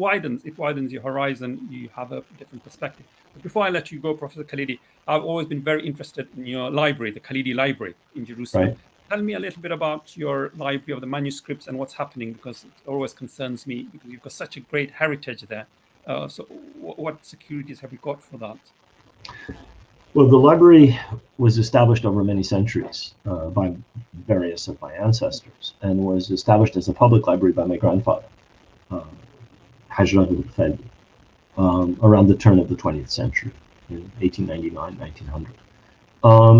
[SPEAKER 2] widens your horizon. You have a different perspective. But before I let you go, Professor Khalidi, I've always been very interested in your library, the Khalidi Library in Jerusalem.
[SPEAKER 3] Right.
[SPEAKER 2] Tell me a little bit about your library of the manuscripts and what's happening, because it always concerns me, because you've got such a great heritage there. So what securities have you got for that?
[SPEAKER 3] Well, the library was established over many centuries by various of my ancestors, and was established as a public library by my grandfather, Rashids Khalidi, around the turn of the 20th century, in 1899, 1900.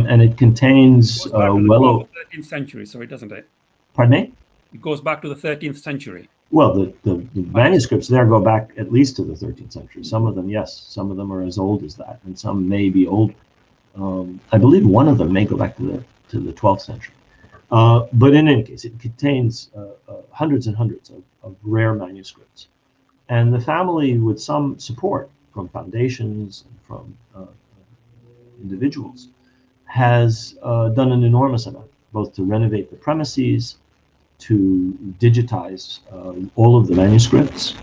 [SPEAKER 3] And it contains
[SPEAKER 2] the 13th century, sorry, doesn't it?
[SPEAKER 3] Pardon me?
[SPEAKER 2] It goes back to the 13th century.
[SPEAKER 3] Well, the manuscripts there go back at least to the 13th century. Some of them, yes. Some of them are as old as that, and some may be older. I believe one of them may go back to the 12th century. But in any case, it contains hundreds and hundreds of rare manuscripts. And the family, with some support from foundations, and from individuals, has done an enormous amount, both to renovate the premises, to digitize all of the manuscripts,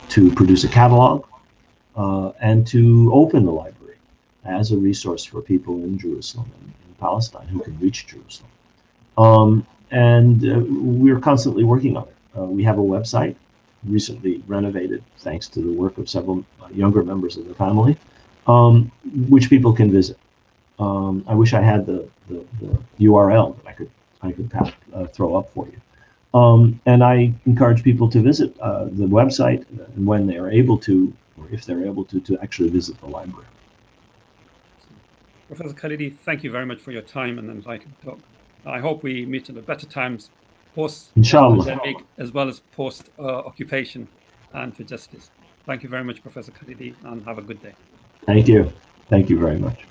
[SPEAKER 3] to produce a catalog, and to open the library as a resource for people in Jerusalem and in Palestine who can reach Jerusalem. We're constantly working on it. We have a website, recently renovated thanks to the work of several younger members of the family, which people can visit. I wish I had the URL that I could throw up for you. And I encourage people to visit the website when they are able to, or if they're able to actually visit the library.
[SPEAKER 2] Professor Khalidi, thank you very much for your time and enlightening talk. I hope we meet at better times post-pandemic as well as post-occupation and for justice. Thank you very much, Professor Khalidi, and have a good day.
[SPEAKER 3] Thank you. Thank you very much.